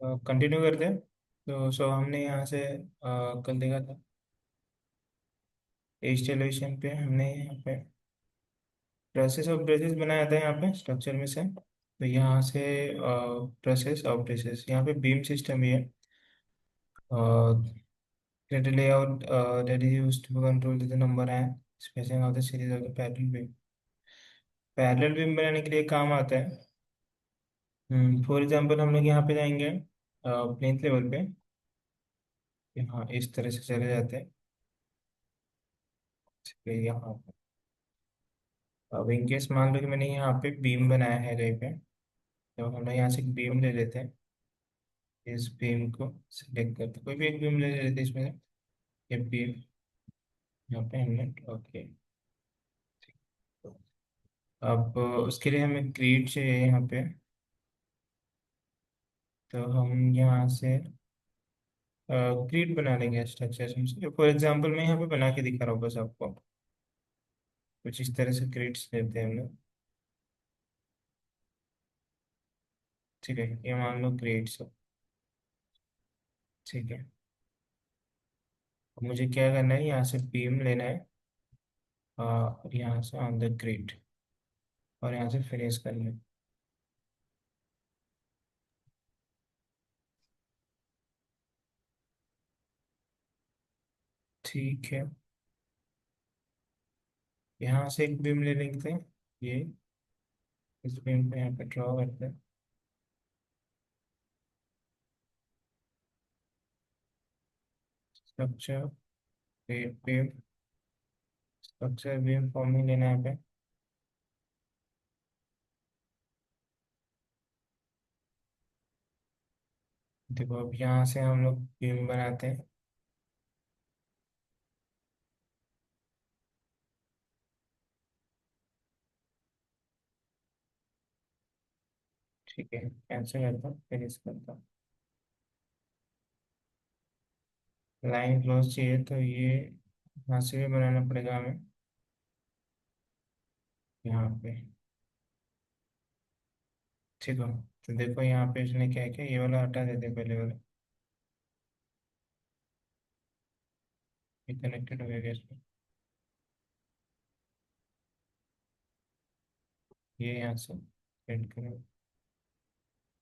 Continue करते हैं। तो हमने यहाँ से कल देखा था इंस्टॉलेशन पे, हमने यहाँ पे प्रोसेस ऑफ ब्रेसेस बनाया था यहाँ पे स्ट्रक्चर में से। तो यहाँ से प्रोसेस ऑफ ब्रेसेस, यहाँ पे बीम सिस्टम भी है। Create layout that is used to control the number and spacing of the series of the parallel beam। Parallel beam बनाने के लिए काम आता है। फॉर एग्जांपल हम लोग यहाँ पे जाएंगे प्लेन लेवल पे, यहाँ इस तरह से चले जाते हैं। फिर यहाँ पे अब इनकेस मान लो कि मैंने यहाँ पे बीम बनाया है कहीं पे, तो हम लोग यहाँ से एक बीम ले लेते हैं। इस बीम को सिलेक्ट करते हैं, कोई भी एक बीम ले लेते हैं इसमें से। ये बीम यहाँ पे हमने ड्रॉ किया। अब उसके लिए हमें ग्रिड चाहिए यहाँ पे। तो हम यहाँ से ग्रिड बना लेंगे स्ट्रक्चर से। फॉर एग्जांपल मैं यहाँ पे बना के दिखा रहा हूँ बस आपको। कुछ इस तरह से ग्रिड्स लेते हैं हम लोग। ठीक है, ये मान लो ग्रिड्स हो। ठीक है, अब मुझे क्या करना है, यहाँ से बीम लेना है और यहाँ से ऑन द ग्रिड, और यहाँ से फिनिश करना है। ठीक है, यहाँ से एक बीम ले लेते हैं। ये इस बीम को यहाँ पे ड्रॉ करते हैं। Structure beam, structure beam form में लेना है यहाँ पे। देखो अब यहाँ से हम लोग बीम बनाते हैं। ठीक है, कैंसिल करता हूँ, फिनिश करता हूँ। लाइन क्लोज चाहिए तो ये यहाँ से भी बनाना पड़ेगा हमें, यहाँ पे। ठीक हो, तो देखो यहाँ पे इसने क्या किया, ये वाला हटा देते हैं पहले वाला। ये कनेक्टेड हो गया इसमें, ये यहाँ से एड करो।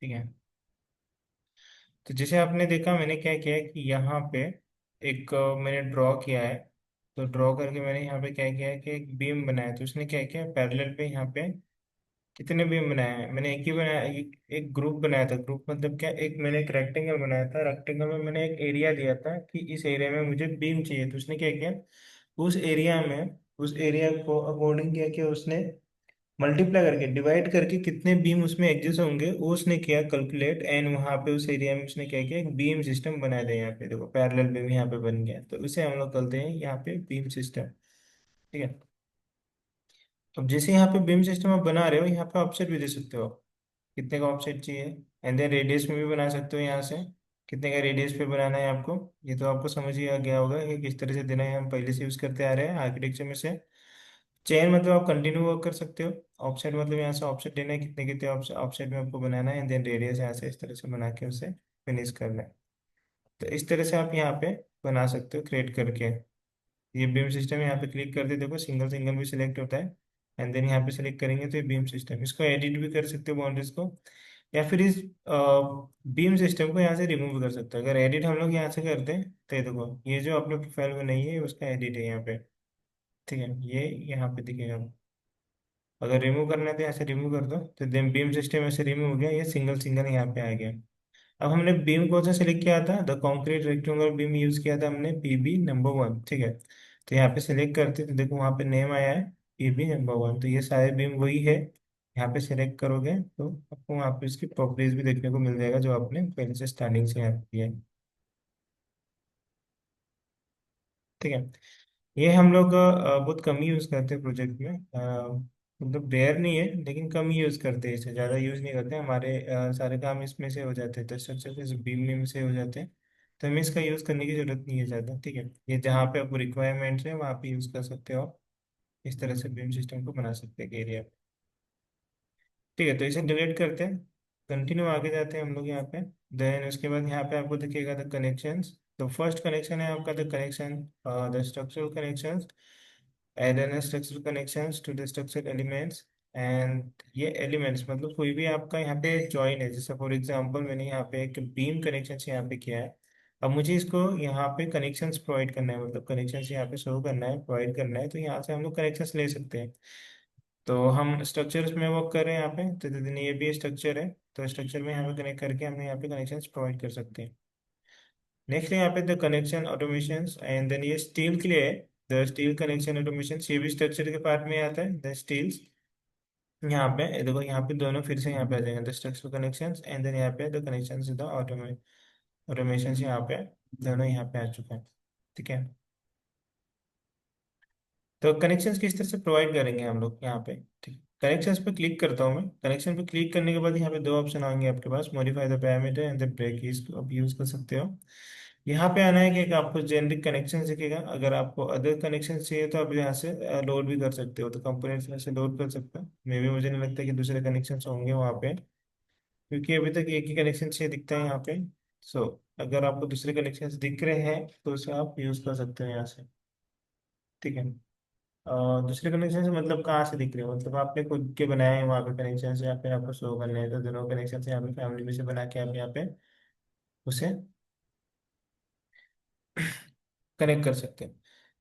ठीक है, तो जैसे आपने देखा मैंने क्या किया है कि यहाँ पे एक मैंने ड्रॉ किया है। तो ड्रॉ करके मैंने यहाँ पे क्या किया है कि एक बीम बनाया। तो उसने क्या किया, पैरेलल पे यहाँ पे कितने बीम बनाए हैं, मैंने एक ही बनाया, एक ग्रुप बनाया था। ग्रुप मतलब क्या, एक मैंने एक रेक्टेंगल बनाया था। रेक्टेंगल में मैंने एक एरिया दिया था कि इस एरिया में मुझे बीम चाहिए। तो उसने क्या किया, उस एरिया में, उस एरिया को अकॉर्डिंग किया कि उसने मल्टीप्लाई करके, डिवाइड करके कितने बीम उसमें एग्जिस्ट होंगे वो उसने किया कैलकुलेट। एंड वहां पे उस एरिया में उसने क्या किया, एक बीम सिस्टम बना दिया। यहाँ पे देखो पैरेलल बीम यहाँ पे बन गया। तो उसे हम लोग कहते हैं यहाँ पे बीम सिस्टम। ठीक है, अब जैसे यहाँ पे बीम सिस्टम आप बना रहे हो, यहाँ पे ऑफसेट भी दे सकते हो आप, कितने का ऑफसेट चाहिए। एंड देन रेडियस में भी बना सकते हो यहाँ से, कितने का रेडियस पे बनाना है आपको। ये तो आपको समझ ही आ गया होगा कि किस तरह से देना है, हम पहले से यूज करते आ रहे हैं आर्किटेक्चर में से। चेन मतलब आप कंटिन्यू वर्क कर सकते हो। ऑफसेट मतलब यहाँ से ऑफसेट देना है, कितने कितने ऑफसेट में आपको बनाना है। देन रेडियस यहाँ से इस तरह से बना के उसे फिनिश करना है। तो इस तरह से आप यहाँ पे बना सकते हो क्रिएट करके। ये बीम सिस्टम यहाँ पे क्लिक करते देखो सिंगल सिंगल भी सिलेक्ट होता है। एंड देन यहाँ पे सिलेक्ट करेंगे तो ये बीम सिस्टम, इसको एडिट भी कर सकते हो बाउंड्रीज को, या फिर इस बीम सिस्टम को यहाँ से रिमूव कर सकते हो। अगर एडिट हम लोग यहाँ से करते हैं तो ये देखो, ये जो अपने प्रोफाइल बनाई है उसका एडिट है यहाँ पे। ठीक है, ये यहाँ पे दिखेगा। अगर रिमूव करना है तो ऐसे रिमूव कर दो, तो देन बीम सिस्टम ऐसे रिमूव हो गया, ये सिंगल सिंगल यहाँ पे आ गया। अब हमने बीम कौन सा सिलेक्ट किया था, the concrete rectangular beam use किया था हमने, पीबी नंबर 1। ठीक है, तो यहाँ पे सिलेक्ट करते तो देखो वहाँ पे नेम आया है पीबी नंबर 1। तो ये सारे बीम वही है। यहाँ पे सिलेक्ट करोगे तो आपको वहाँ पे इसकी प्रॉपर्टीज भी देखने को मिल जाएगा जो आपने पहले से स्टार्टिंग से यहाँ पे किया है। ठीक है, ये हम लोग बहुत कम ही यूज करते हैं प्रोजेक्ट में। मतलब रेयर नहीं है लेकिन कम ही यूज करते हैं, इसे ज़्यादा यूज नहीं करते। हमारे सारे काम इसमें से हो जाते हैं, तो स्ट्रक्चर से बीम में से हो जाते हैं। तो हमें इसका यूज करने की जरूरत नहीं है ज़्यादा। ठीक है, ये जहाँ पे आपको रिक्वायरमेंट्स है वहाँ पे यूज कर सकते हो। इस तरह से बीम सिस्टम को बना सकते हैं एरिया। ठीक है, तो इसे डिलीट करते हैं। कंटिन्यू आगे जाते हैं हम लोग यहाँ पे। देन उसके बाद यहाँ पे आपको दिखेगा द कनेक्शंस। तो फर्स्ट कनेक्शन है आपका the connection, the structural connections, add on structural connections to the structural elements. And ये एलिमेंट्स मतलब कोई भी आपका यहाँ पे जॉइन है, जैसे फॉर एग्जांपल मैंने यहाँ पे एक बीम कनेक्शन यहाँ पे किया है। अब मुझे इसको यहाँ पे कनेक्शंस प्रोवाइड करना है, मतलब कनेक्शंस यहाँ पे शो करना है, प्रोवाइड करना है, तो यहाँ से हम लोग कनेक्शंस ले सकते हैं। तो हम स्ट्रक्चर्स में वर्क कर रहे हैं यहाँ पे, तो दिन ये भी स्ट्रक्चर है, तो स्ट्रक्चर में यहाँ पे कनेक्ट करके हम यहाँ पे कनेक्शंस प्रोवाइड कर सकते हैं। नेक्स्ट है यहाँ पे the connection automation, and then ये स्टील के लिए है। द स्टील कनेक्शन ऑटोमेशन ये भी स्ट्रक्चर के पार्ट में आता है, द स्टील्स। यहाँ पे ये देखो, यहाँ पे दोनों फिर से यहाँ पे आ जाएंगे, the structural connection and then यहाँ पे द कनेक्शन द ऑटोमेशन, यहाँ पे दोनों यहाँ पे आ चुके हैं। ठीक है। तो कनेक्शंस किस तरह से प्रोवाइड करेंगे हम लोग यहाँ पे। ठीक, कनेक्शंस पे क्लिक करता हूँ मैं। कनेक्शन पे क्लिक करने के बाद यहाँ पे दो ऑप्शन आएंगे आपके पास, modify the parameter and the break, इसको आप यूज कर सकते हो। यहाँ पे आना है कि आपको जेनरिक कनेक्शन दिखेगा, अगर आपको अदर कनेक्शन चाहिए तो आप यहाँ से लोड भी कर सकते हो, तो कंपोनेंट्स में से लोड कर सकते हो। मे भी मुझे नहीं लगता कि दूसरे कनेक्शन होंगे वहाँ पे, क्योंकि अभी तक एक ही कनेक्शन चाहिए दिखता है यहाँ पे। सो अगर आपको दूसरे कनेक्शन दिख रहे हैं तो उसे आप यूज कर सकते हो यहाँ से। ठीक है। दूसरे कनेक्शन से मतलब कहाँ से दिख रहे हो, मतलब आपने खुद के बनाए हैं वहाँ पे कनेक्शन से, या फिर आपको शो करने हैं, तो दोनों कनेक्शन से यहाँ पे फैमिली में से बना के आप यहाँ पे उसे कनेक्ट कर सकते हैं।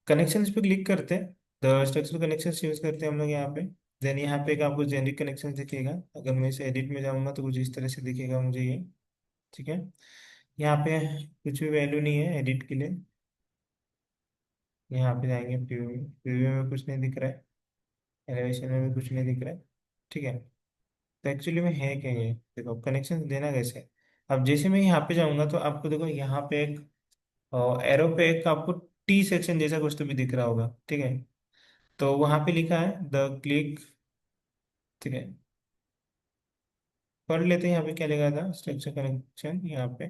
कनेक्शन पे क्लिक करते हैं, द स्ट्रक्चरल कनेक्शन यूज करते हैं हम लोग यहाँ पे। देन यहाँ पे एक आपको जेनरिक कनेक्शन दिखेगा, अगर मैं इसे एडिट में जाऊँगा तो कुछ इस तरह से दिखेगा मुझे ये। ठीक है। यहाँ पे कुछ भी वैल्यू नहीं है एडिट के लिए। यहाँ पे जाएंगे प्रीव्यू में, प्रीव्यू में कुछ नहीं दिख रहा है, एलिवेशन में भी कुछ नहीं दिख रहा है। ठीक है। तो एक्चुअली में है क्या ये, देखो कनेक्शन देना कैसे है। अब जैसे मैं यहाँ पे जाऊंगा तो आपको देखो यहाँ पे एक एरो पे एक आपको टी सेक्शन जैसा कुछ तो भी दिख रहा होगा। ठीक है। तो वहाँ पे लिखा है द क्लिक। ठीक है। पढ़ लेते हैं यहाँ पे क्या लिखा था, स्ट्रक्चर कनेक्शन यहाँ पे।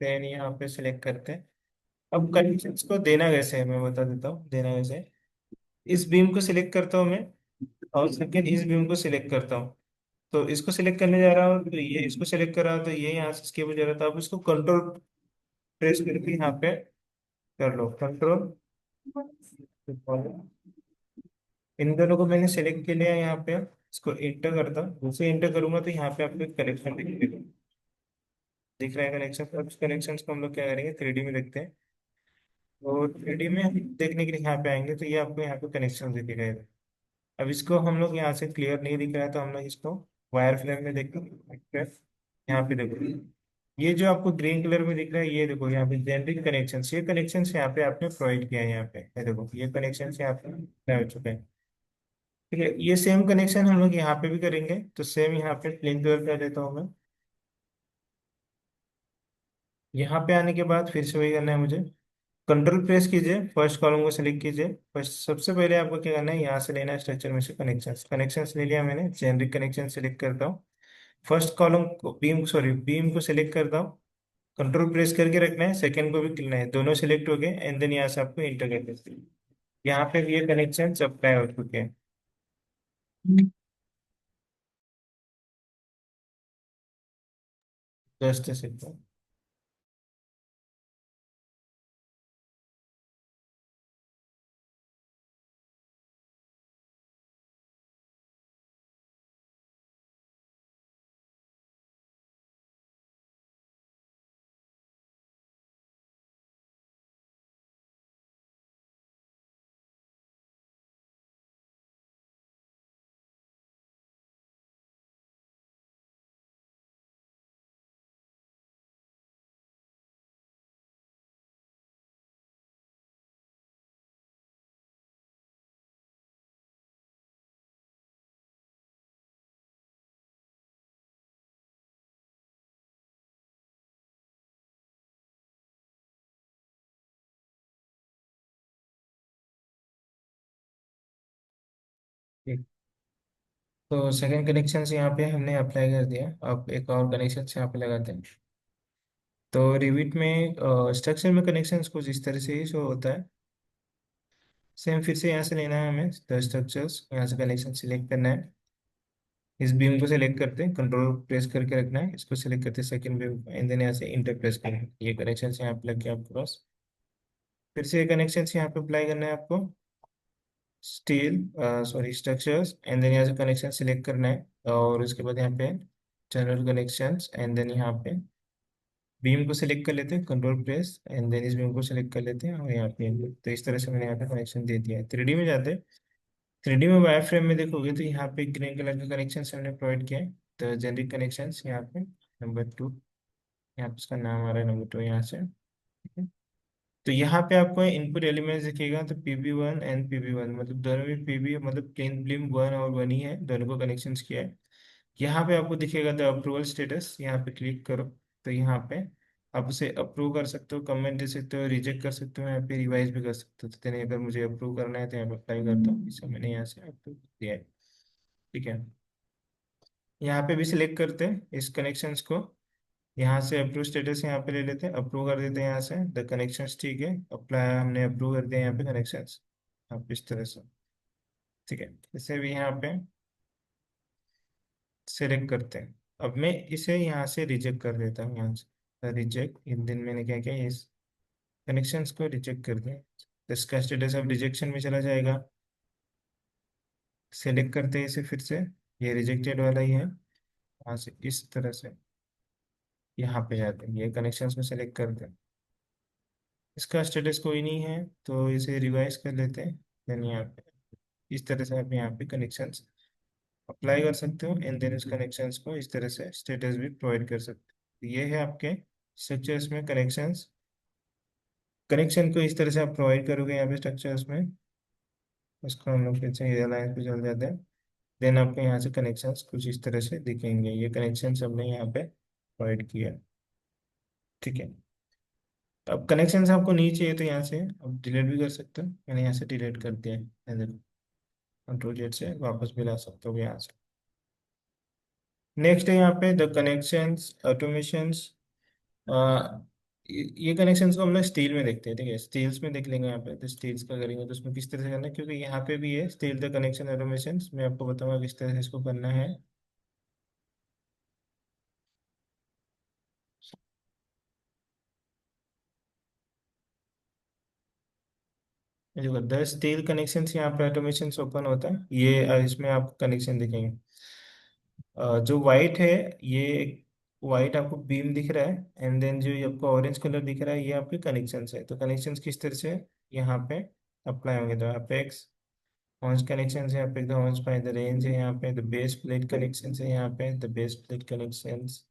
देन यहाँ पे सिलेक्ट करते हैं। अब कनेक्शन को देना कैसे है मैं बता देता हूँ, देना कैसे है। इस बीम को सिलेक्ट करता हूँ मैं, और सेकेंड इस बीम को सिलेक्ट करता हूँ। तो इसको सिलेक्ट करने जा रहा हूँ तो ये, इसको सिलेक्ट कर रहा हूँ तो ये यहाँ से इसके जा रहा था। अब इसको कंट्रोल प्रेस करके यहाँ पे कर लो कंट्रोल। इन दोनों को मैंने सेलेक्ट के लिया यहाँ पे, इसको इंटर करता हूँ, जैसे इंटर करूंगा तो यहाँ पे आपको कनेक्शन दिखेगा, दिख रहा है कनेक्शन। अब कनेक्शन को हम लोग क्या करेंगे, 3D में देखते हैं। और 3D में देखने के लिए यहाँ पे आएंगे तो ये आपको यहाँ पे कनेक्शन दिखेगा इधर। अब इसको हम लोग यहाँ से क्लियर नहीं दिख रहा है तो हम लोग इसको वायर फ्रेम में देखते हैं। यहाँ पे देखो, ये जो आपको ग्रीन कलर में दिख रहा है, ये देखो यहाँ पे जेनरिक कनेक्शन, ये कनेक्शन यहाँ पे आपने प्रोवाइड किया है यहाँ पे, ये देखो ये कनेक्शन यहाँ पे apply हो चुके हैं। ठीक है। ये सेम कनेक्शन हम लोग यहाँ पे भी करेंगे, तो सेम यहाँ पे प्लेन कलर कर देता हूँ मैं। यहाँ पे आने के बाद फिर से वही करना है मुझे, कंट्रोल प्रेस कीजिए, फर्स्ट कॉलम को सिलेक्ट कीजिए। फर्स्ट सबसे पहले आपको क्या करना है, यहाँ से लेना है स्ट्रक्चर में से कनेक्शन, कनेक्शन ले लिया मैंने, जेनरिक कनेक्शन सिलेक्ट करता हूँ। फर्स्ट कॉलम को बीम, सॉरी बीम को सिलेक्ट करता हूँ, कंट्रोल प्रेस करके रखना है, सेकंड को भी क्लिक है, दोनों सिलेक्ट हो गए, एंड देन यहाँ से आपको इंटर कर देते हैं। यहाँ पे ये कनेक्शन अप्लाई हो चुके हैं। Just simple. ठीक। तो सेकंड कनेक्शन से यहाँ पे हमने अप्लाई कर दिया, अब एक और कनेक्शन से यहाँ पे लगाते हैं। तो रिविट में स्ट्रक्चर में कनेक्शंस कुछ इस तरह से ही शो होता है। सेम फिर से यहाँ से लेना है हमें द स्ट्रक्चर्स, यहाँ से कनेक्शन सिलेक्ट करना है। इस बीम को सिलेक्ट करते हैं, कंट्रोल प्रेस करके रखना है, इसको सिलेक्ट करते हैं सेकंड बीम को, एंड देन यहाँ से इंटर प्रेस करना है। ये कनेक्शन यहाँ पे लग गया आपके पास। फिर से ये कनेक्शन यहाँ पे अप्लाई करना है आपको, steel sorry structures, and then यहाँ से कनेक्शन सिलेक्ट करना है, और उसके बाद यहाँ पे जनरल कनेक्शंस, एंड देन यहाँ पे बीम को सिलेक्ट कर लेते हैं, कंट्रोल प्रेस, एंड देन इस बीम को सिलेक्ट कर लेते हैं, और यहाँ पे तो इस तरह से मैंने यहाँ पे कनेक्शन दे दिया है। 3D में जाते हैं। 3D में वायर फ्रेम में देखोगे तो यहाँ पे ग्रीन कलर का कनेक्शन हमने प्रोवाइड किया है, तो जेनरिक कनेक्शन यहाँ पे नंबर 2, यहाँ पे उसका नाम आ रहा है नंबर 2 यहाँ से, ठीक है। तो यहाँ पे आपको इनपुट एलिमेंट्स दिखेगा, तो PB1 एंड PB1 मतलब दोनों में PB मतलब प्लेन ब्लिम 1 और 1 ही है, दोनों को कनेक्शन किया है। यहाँ पे आपको दिखेगा द अप्रूवल स्टेटस, यहाँ पे क्लिक करो। तो यहाँ पे आप उसे अप्रूव कर सकते हो, कमेंट दे सकते हो, रिजेक्ट कर सकते हो, यहाँ पे रिवाइज भी कर सकते हो। तो तेने अगर मुझे अप्रूव करना है तो यहाँ पे अप्लाई करता हूँ, इसे मैंने यहाँ से अप्रूव किया है, ठीक है। यहाँ पे भी सिलेक्ट करते हैं इस कनेक्शंस को, यहाँ से अप्रूव स्टेटस यहाँ पे ले लेते हैं, अप्रूव कर देते हैं यहाँ से द कनेक्शंस, ठीक है। अप्लाई हमने अप्रूव कर दिया यहाँ पे कनेक्शंस, आप इस तरह से, ठीक है। इसे भी यहाँ पे सिलेक्ट करते हैं। अब मैं इसे यहाँ से रिजेक्ट कर देता हूँ, यहाँ से रिजेक्ट, इन दिन मैंने क्या किया, इस कनेक्शंस को रिजेक्ट कर दिया, तो इसका स्टेटस अब रिजेक्शन में चला जाएगा। सेलेक्ट करते हैं इसे फिर से, ये रिजेक्टेड वाला ही है, यहाँ से इस तरह से यहाँ पे जाते हैं, ये कनेक्शंस में सेलेक्ट करते हैं। इसका स्टेटस कोई नहीं है तो इसे रिवाइज कर लेते हैं, देन यहाँ पे इस तरह से आप यहाँ पे कनेक्शंस अप्लाई कर सकते हो, एंड देन उस कनेक्शंस को इस तरह से स्टेटस भी प्रोवाइड कर सकते हो। ये है आपके स्ट्रक्चर्स में कनेक्शंस। कनेक्शन को इस तरह से आप प्रोवाइड करोगे यहाँ पे स्ट्रक्चर्स में, उसको हम लोग फिर से ये लाइन पे चल जाते हैं। देन आपको यहाँ से कनेक्शंस कुछ इस तरह से दिखेंगे, ये कनेक्शंस हमने यहाँ पे प्रोवाइड किया, ठीक है। अब कनेक्शंस आपको नहीं चाहिए तो यहाँ से आप डिलीट भी कर सकते हो, मैंने यहाँ से डिलीट कर दिया है, ये देखो, कंट्रोल Z से वापस भी ला सकते हो यहाँ से। नेक्स्ट है यहाँ पे द कनेक्शंस ऑटोमेशंस। ये कनेक्शंस को हम लोग स्टील में देखते हैं, ठीक है, स्टील्स में देख लेंगे यहाँ पे। तो स्टील्स का करेंगे तो उसमें किस तरह से करना है, क्योंकि यहाँ पे भी है स्टील द कनेक्शन ऑटोमेशंस, मैं आपको बताऊंगा किस तरह से इसको करना है। ये देखो द स्टील कनेक्शंस, यहाँ पे ऑटोमेशन ओपन होता है, ये इसमें आपको कनेक्शन दिखेंगे। जो वाइट है, ये वाइट आपको बीम दिख रहा है, एंड देन जो ये आपको ऑरेंज कलर दिख रहा है, ये आपके कनेक्शंस है। तो कनेक्शंस किस तरह से यहाँ पे अप्लाई होंगे, तो यहाँ पे एक्स हॉर्न्स कनेक्शन है, यहाँ पे the horns by the range है, यहाँ पे द बेस प्लेट कनेक्शन है, यहाँ पे द बेस प्लेट कनेक्शंस,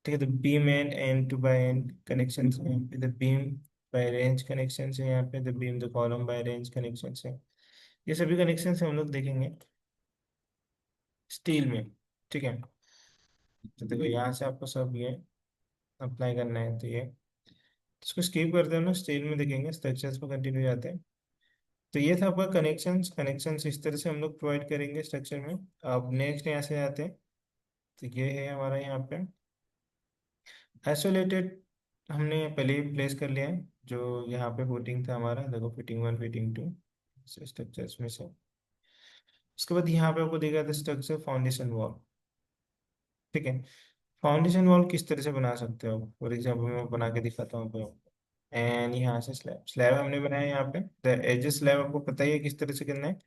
ठीक है। The beam end end to by end connection है, यहाँ पे the beam by range connection है, यहाँ पे the beam the column by range connection है। ये सभी कनेक्शन हम लोग देखेंगे स्टील में, ठीक है। तो देखो यहाँ से आपको सब ये अप्लाई करना है, तो ये इसको स्किप करते हैं ना, स्टील में देखेंगे, स्ट्रक्चर्स पर कंटिन्यू जाते हैं। तो ये था आपका कनेक्शंस, कनेक्शंस इस तरह से हम लोग प्रोवाइड करेंगे स्ट्रक्चर में। अब नेक्स्ट यहाँ से आते हैं, तो ये है हमारा यहाँ पे आइसोलेटेड, हमने पहले ही प्लेस कर लिया है। जो यहाँ पे फुटिंग था हमारा, देखो फिटिंग 1 फिटिंग 2 स्ट्रक्चर्स में से। उसके बाद यहाँ पे आपको देखा था स्ट्रक्चर फाउंडेशन वॉल, ठीक है। फाउंडेशन वॉल किस तरह से बना सकते हो, फॉर एग्जाम्पल मैं बना के दिखाता हूँ आपको। एंड यहाँ से स्लैब स्लैब हमने बनाया यहाँ पे, द एजेस स्लैब आपको पता ही है किस तरह से करना है।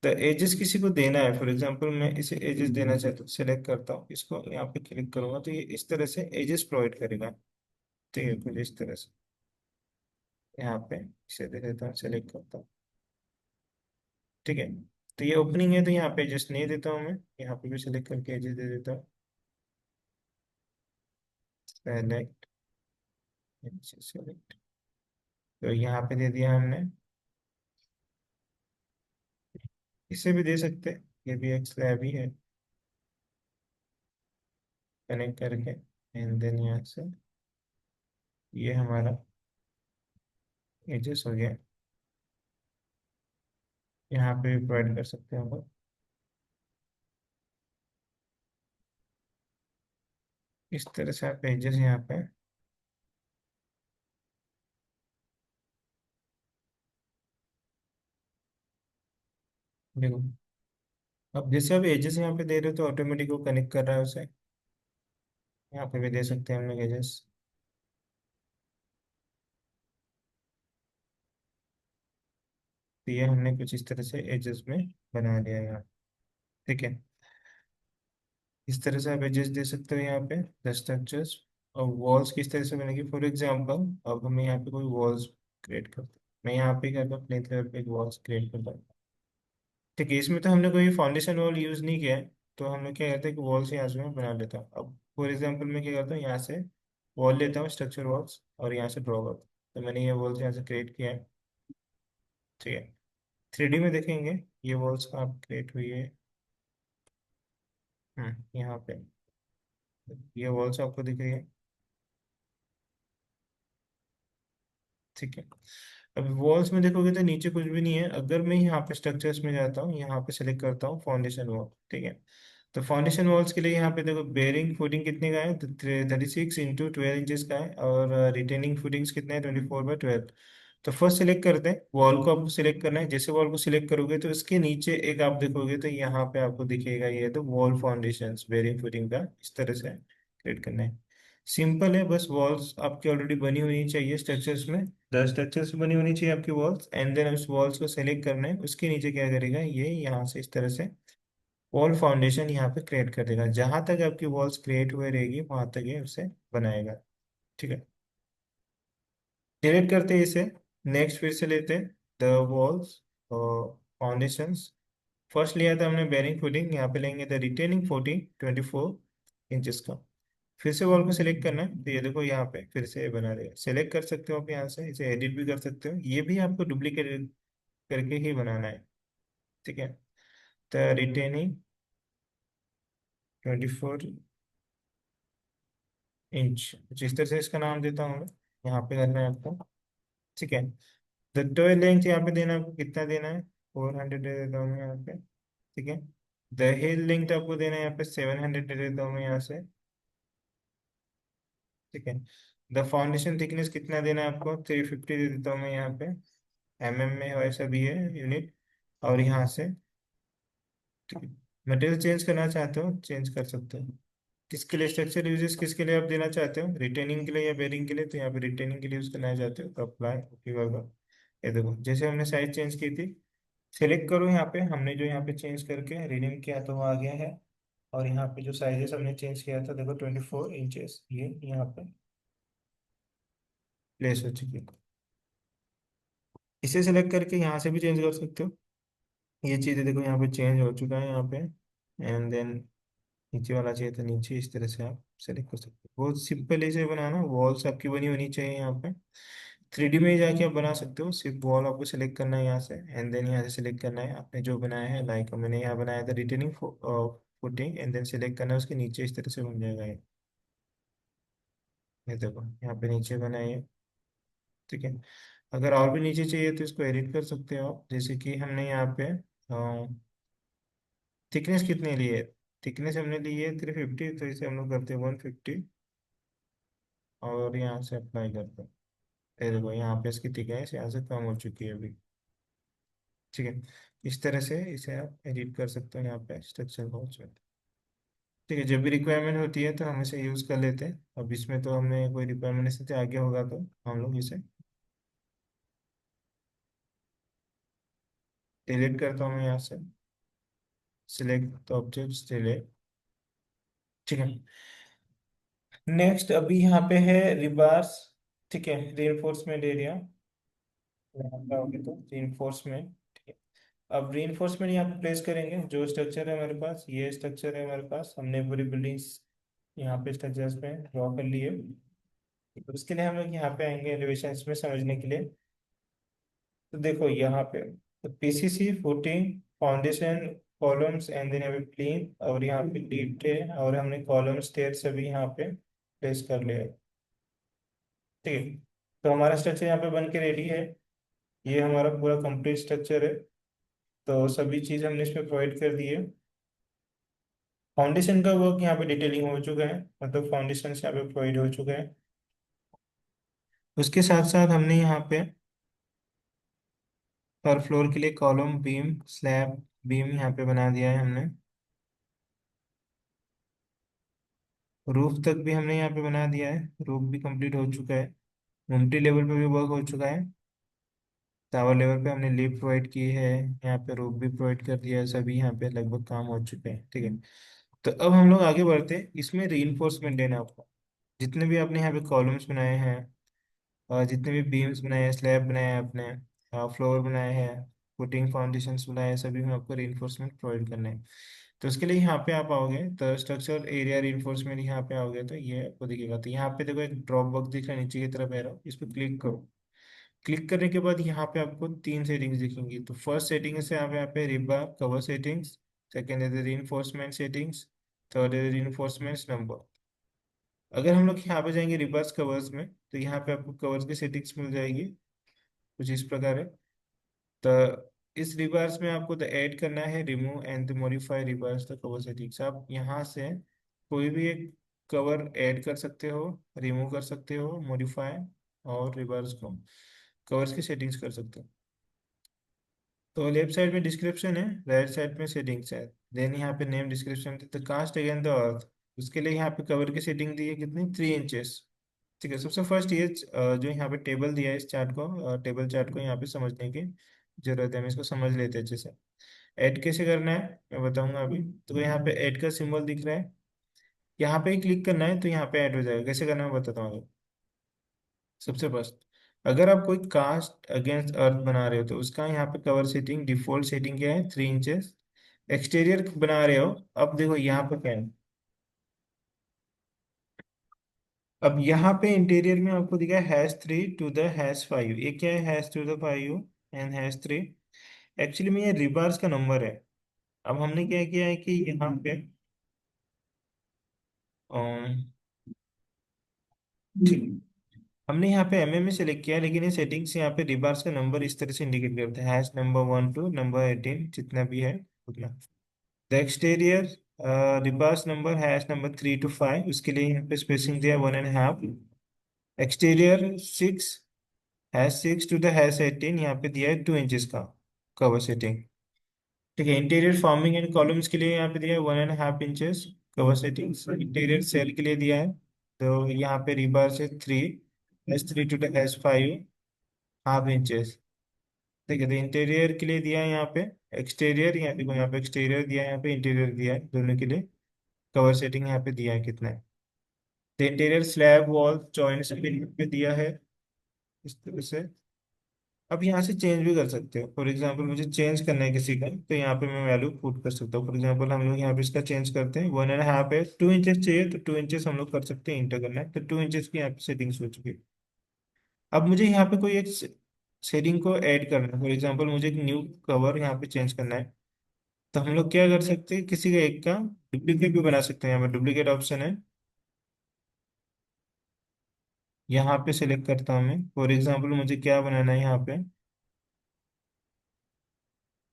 द एजेस किसी को देना है, फॉर एग्जांपल मैं इसे एजेस देना चाहता हूँ, सेलेक्ट करता हूँ इसको, यहाँ पे क्लिक करूंगा तो ये इस तरह से एजेस प्रोवाइड करेगा, ठीक है, कुछ इस तरह से। यहाँ पे इसे दे देता हूँ, सेलेक्ट करता हूँ, ठीक है। तो ये ओपनिंग है, तो यहाँ पे एजेस नहीं देता हूँ मैं, यहाँ पे भी सेलेक्ट करके एजेस दे देता हूँ, सेलेक्ट, सेलेक्ट, तो यहाँ पे दे दिया हमने। इसे भी दे सकते हैं, ये भी एक स्लैब ही है, कनेक्ट करके, एंड देन यहाँ से ये हमारा एजेस हो गया, यहाँ पे भी प्रोवाइड कर सकते हैं हम लोग। इस तरह से आप एजेस यहाँ पे, देखो, अब जैसे आप एजेस यहाँ पे दे रहे हो तो ऑटोमेटिक वो कनेक्ट कर रहा है उसे। यहाँ पे भी दे सकते हैं हम लोग एजेस। तो ये हमने कुछ इस तरह से एजेस में बना लिया है यहाँ। ठीक है, इस तरह से आप एजेस दे सकते हो यहाँ पे द स्ट्रक्चर्स। और वॉल्स किस तरह से बनेगी, फॉर एग्जांपल अब हमें यहाँ पे कोई वॉल्स क्रिएट करते हैं। मैं यहाँ पे क्या करता हूँ, प्लेन कलर पे एक वॉल्स क्रिएट करता हूँ। ठीक है, इसमें तो हमने कोई फाउंडेशन वॉल यूज़ नहीं किया है। तो हम लोग क्या करते हैं कि वॉल्स यहाँ से मैं बना लेता हूँ। अब फॉर एग्जांपल मैं क्या करता हूँ, यहाँ से वॉल लेता हूँ, स्ट्रक्चर वॉल्स, और यहाँ से ड्रॉ करता हूँ। तो मैंने ये वॉल्स यहाँ से क्रिएट किया है। ठीक है, 3D में देखेंगे ये वॉल्स का आप क्रिएट हुई है। यहाँ पे ये वॉल्स आपको दिख रही है। ठीक है, अब वॉल्स में देखोगे तो नीचे कुछ भी नहीं है। अगर मैं यहाँ पे स्ट्रक्चर्स में जाता हूँ, यहाँ पे सेलेक्ट करता हूँ फाउंडेशन वॉल। ठीक है, तो फाउंडेशन वॉल्स के लिए यहाँ पे देखो बेयरिंग फुटिंग कितने का है, 36 × 12 इंचेस का है। और रिटेनिंग फुटिंग्स कितने हैं, 24/12। तो फर्स्ट सिलेक्ट करते हैं, वॉल को आपको सिलेक्ट करना है। जैसे वॉल को सिलेक्ट करोगे तो इसके नीचे एक आप देखोगे तो यहाँ पे आपको दिखेगा ये तो वॉल फाउंडेशन बेयरिंग फुटिंग का, इस तरह से क्रिएट करना है। सिंपल है, बस वॉल्स आपकी ऑलरेडी बनी होनी चाहिए स्ट्रक्चर्स में। 10 स्ट्रक्चर्स बनी होनी चाहिए आपकी वॉल्स, एंड देन उस वॉल्स को सेलेक्ट करना है। उसके नीचे क्या करेगा, ये यहाँ से इस तरह से वॉल फाउंडेशन यहाँ पे क्रिएट कर देगा। जहां तक आपकी वॉल्स क्रिएट हुए रहेगी वहां तक ये उसे बनाएगा। ठीक है, डिलीट करते हैं इसे। नेक्स्ट फिर से लेते हैं द वॉल्स फाउंडेशंस। फर्स्ट लिया था हमने बेरिंग फुटिंग, यहाँ पे लेंगे द रिटेनिंग फुटिंग 24 इंचेस का। फिर से वॉल को सिलेक्ट करना है, तो ये देखो यहाँ पे फिर से ये बना देगा। सिलेक्ट कर सकते हो आप यहाँ से, इसे एडिट भी कर सकते हो। ये भी आपको डुप्लीकेट करके ही बनाना है। ठीक है, द रिटेनिंग 24 इंच, जिस तरह से इसका नाम देता हूँ मैं, यहाँ पे करना है आपको। ठीक है, द टोए लेंथ यहाँ पे देना है आपको, कितना देना है, 400 दे देता हूँ मैं यहाँ पे। ठीक है, द हिल लेंथ आपको देना है यहाँ पे 700 दे देता हूँ मैं यहाँ से। ठीक है, द फाउंडेशन थिकनेस कितना देना है आपको, 350 दे देता हूँ मैं यहाँ पे। में वैसा भी है यूनिट। और यहाँ से ठीक है, मटेरियल चेंज करना चाहते हो चेंज कर सकते हो। किसके लिए स्ट्रक्चर यूजेस, किसके लिए आप देना चाहते हो, रिटेनिंग के लिए या बेरिंग के लिए। तो यहाँ पे रिटेनिंग के लिए यूज करना चाहते हो तो अप्लाई ओके होगा। ये देखो जैसे हमने साइज चेंज की थी, सिलेक्ट करो यहाँ पे, हमने जो यहाँ पे चेंज करके रीनेम किया तो वो आ गया है। और यहाँ पे जो साइजेस हमने चेंज किया था देखो 24 इंचेस, ये यहाँ पे प्लेस हो चुकी है। इसे सिलेक्ट करके यहाँ से भी चेंज कर सकते हो। ये चीज़ें देखो यहाँ पे चेंज हो चुका है यहाँ पे। एंड देन नीचे वाला चाहिए तो नीचे, इस तरह से आप सेलेक्ट कर सकते हो। बहुत सिंपल है इसे बनाना, वॉल्स आपकी बनी होनी चाहिए यहाँ पे। 3D में ही जाके आप बना सकते हो, सिर्फ वॉल आपको सिलेक्ट करना है यहाँ से। एंड देन यहाँ से सिलेक्ट करना है आपने जो बनाया है, लाइक मैंने यहाँ बनाया था retaining footing, and then select करना है उसके नीचे, इस तरह से बन जाएगा ये देखो यहाँ पे नीचे बना है ये। ठीक है, अगर और भी नीचे चाहिए तो इसको एडिट कर सकते हो आप। जैसे कि हमने यहाँ पे थिकनेस कितने ली है, थिकनेस हमने ली है 350, तो इसे हम लोग करते हैं 150। और यहाँ से अप्लाई करते हैं। ये देखो यहाँ पे इसकी थिकनेस यहाँ से कम हो चुकी है अभी। ठीक है, इस तरह से इसे आप एडिट कर सकते हो यहाँ पे स्ट्रक्चर को। ठीक है, जब भी रिक्वायरमेंट होती है तो हम इसे यूज़ कर लेते हैं। अब इसमें तो हमें कोई रिक्वायरमेंट नहीं थी, आगे होगा तो हम लोग इसे डिलीट करता हूँ मैं यहाँ से। Select objects delete. ठीक है, नेक्स्ट अभी यहाँ पे है रिबार्स। ठीक है, रीइंफोर्समेंट एरिया लगाओगे तो रीइंफोर्समेंट। ठीक है, अब रीइंफोर्समेंट यहाँ पे प्लेस करेंगे। जो स्ट्रक्चर है हमारे पास, ये स्ट्रक्चर है हमारे पास, हमने पूरी बिल्डिंग्स यहाँ पे स्ट्रक्चर्स पे ड्रॉ कर लिए। तो उसके लिए हम लोग यहाँ पे आएंगे एलिवेशन में समझने के लिए। तो देखो यहाँ पे तो PCC footing foundation columns and then यहाँ पे प्लेन, और यहाँ पे डीप है, और हमने कॉलम स्टेयर सभी यहाँ पे प्लेस कर लिया है। ठीक है, तो हमारा स्ट्रक्चर यहाँ पे बन के रेडी है। ये हमारा पूरा कंप्लीट स्ट्रक्चर है। तो सभी चीज़ हमने इसमें प्रोवाइड कर दी है। फाउंडेशन का वर्क यहाँ पे डिटेलिंग हो चुका है, मतलब फाउंडेशन यहाँ पे प्रोवाइड हो चुका है। उसके साथ साथ हमने यहाँ पे पर फ्लोर के लिए कॉलम बीम स्लैब बीम यहाँ पे बना दिया है हमने। रूफ तक भी हमने यहाँ पे बना दिया है, रूफ भी कंप्लीट हो चुका है। गुमटी लेवल पे भी वर्क हो चुका है। टावर लेवल पे हमने लिफ्ट प्रोवाइड की है। यहाँ पे रूफ भी प्रोवाइड कर दिया है। सभी यहाँ पे लगभग काम हो चुके हैं, ठीक है। तो अब हम लोग आगे बढ़ते हैं, इसमें रीइंफोर्समेंट देना है आपको। जितने भी आपने यहाँ पे कॉलम्स बनाए हैं, और जितने भी बीम्स बनाए हैं, स्लैब बनाए हैं आपने, फ्लोर बनाए हैं, फुटिंग फाउंडेशंस बनाए हैं, सभी में आपको रीइंफोर्समेंट प्रोवाइड करना है। तो उसके लिए यहाँ पे आप आओगे तो स्ट्रक्चर एरिया रीइंफोर्समेंट यहाँ पे आओगे तो ये आपको दिखेगा। तो यहाँ पे देखो एक ड्रॉप बॉक्स दिख रहा है नीचे की तरफ एरो, इस पर क्लिक करो। क्लिक करने के बाद यहाँ पे आपको तीन सेटिंग्स दिखेंगी। तो फर्स्ट सेटिंग से आप यहाँ पे रिबा कवर सेटिंग्स, सेकेंड है रीइंफोर्समेंट सेटिंग्स, थर्ड है रीइंफोर्समेंट नंबर। अगर हम लोग यहाँ पे जाएंगे रिवर्स कवर्स में, तो यहाँ पे आपको कवर्स की सेटिंग्स मिल जाएगी, कुछ इस प्रकार है। तो इस रिवर्स में आपको तो ऐड करना है remove and modify reverse the cover settings. आप यहाँ से कोई भी एक कवर ऐड कर सकते हो, रिमूव कर सकते हो, मॉडिफाई और रिवर्स को कवर्स की सेटिंग्स कर सकते हो। तो लेफ्ट साइड में डिस्क्रिप्शन है, राइट साइड में सेटिंग्स है। देन यहाँ पे name description the cast again the earth. उसके लिए यहाँ पे कवर की सेटिंग दी है कितनी, 3 इंचेस। ठीक है, सबसे फर्स्ट ये जो यहाँ पे टेबल दिया है, इस चार्ट को, टेबल चार्ट को यहाँ पे समझने की जरूरत है। हम इसको समझ लेते हैं अच्छे से। ऐड कैसे करना है मैं बताऊंगा अभी। तो यहाँ पे ऐड का सिंबल दिख रहा है, यहाँ पे क्लिक करना है तो यहाँ पे ऐड हो जाएगा। कैसे करना है मैं बताता हूँ आपको। सबसे फर्स्ट, अगर आप कोई कास्ट अगेंस्ट अर्थ बना रहे हो तो उसका यहाँ पे कवर सेटिंग डिफॉल्ट सेटिंग क्या है, 3 इंचेस। एक्सटीरियर बना रहे हो, अब देखो यहाँ पे क्या है। अब यहाँ पे इंटीरियर में आपको दिखा है #3 to the #5। ये क्या है, #2 to the 5 एंड #3। एक्चुअली में ये रिबार्स का नंबर है। अब हमने क्या किया है कि यहाँ पे अम, ठीक, हमने यहाँ पे एमएम में सेलेक्ट किया है, लेकिन ये सेटिंग्स यहाँ पे रिबार्स का नंबर इस तरह से इंडिकेट करते हैं, #1 to #18 जितना भी है उतना। The exterior rebars number #3 to 5, उसके लिए यहाँ पे स्पेसिंग दिया 1.5। एक्सटीरियर 6 #6 to the #18, यहाँ पे दिया है 2 इंचेस का कवर सेटिंग। ठीक है, इंटीरियर फार्मिंग एंड कॉलम्स के लिए यहाँ पे दिया है 1.5 inches cover setting. Interior cell के लिए दिया है, तो यहाँ पे रिबार से 3 #3 to the #5 ½ इंचेस। ठीक है, तो इंटीरियर के लिए दिया है यहाँ पे। एक्सटीरियर यहाँ देखो, यहाँ पे एक्सटीरियर दिया है, यहाँ पे इंटीरियर दिया है, दोनों के लिए कवर सेटिंग यहाँ पे दिया है कितना है। तो इंटीरियर स्लैब वॉल जॉइंट्स पे यहाँ पे दिया है इस तरह से। अब यहाँ से चेंज भी कर सकते हो। फॉर एग्जांपल मुझे चेंज करना है किसी का, तो यहाँ पे मैं वैल्यू पुट कर सकता हूँ। फॉर एग्जांपल हम लोग यहाँ पे इसका चेंज करते हैं, 1.5 है, 2 इंचेस चाहिए तो 2 इंचेस हम लोग कर सकते हैं, इंटर करना है तो 2 इंचेस की यहाँ पे सेटिंग्स हो चुकी है। अब मुझे यहाँ पे कोई एक सेटिंग को ऐड करना है। फॉर एग्जांपल मुझे एक न्यू कवर यहाँ पे चेंज करना है, तो हम लोग क्या कर सकते हैं, किसी का एक का डुप्लीकेट भी बना सकते हैं। यहाँ पे डुप्लीकेट ऑप्शन है, यहाँ पे सिलेक्ट करता हूँ मैं। फॉर एग्जांपल मुझे क्या बनाना है यहाँ पे,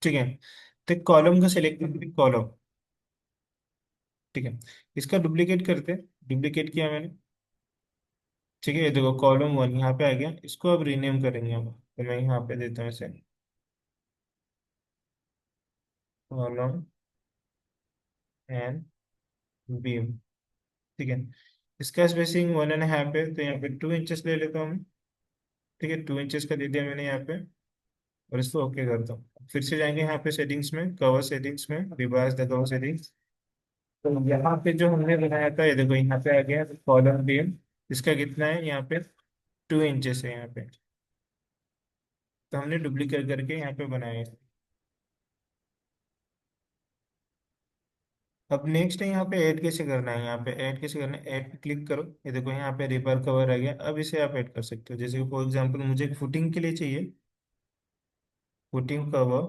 ठीक है। तो कॉलम का सिलेक्ट करते हैं, कॉलम, ठीक है। इसका डुप्लीकेट करते हैं, डुप्लीकेट किया मैंने। ठीक है, ये देखो कॉलम 1 यहाँ पे आ गया। इसको अब रीनेम करेंगे हम, तो मैं यहाँ पे देता हूँ इसे कॉलम एंड बीम, ठीक है। इसका स्पेसिंग 1.5 है, तो यहाँ पे 2 इंचेस ले लेता हूँ मैं। ठीक है, 2 इंचेस का दे दिया मैंने यहाँ पे, और इसको ओके करता हूँ। फिर से जाएंगे यहाँ पे सेटिंग्स में, कवर सेटिंग्स में, रिवाइज द कवर सेटिंग्स। तो यहाँ पे जो हमने बनाया था, ये देखो यहाँ पे आ गया कॉलम बीम। इसका कितना है यहाँ पे, 2 इंचेस है यहाँ पे। तो हमने डुप्लीकेट करके यहाँ पे बनाया है। अब नेक्स्ट है यहाँ पे ऐड कैसे करना है। यहाँ पे ऐड कैसे करना है, ऐड पे क्लिक करो। ये देखो यहाँ पे रिपर कवर आ गया। अब इसे आप ऐड कर सकते हो, जैसे कि फॉर एग्जांपल मुझे एक फुटिंग के लिए चाहिए, फुटिंग कवर।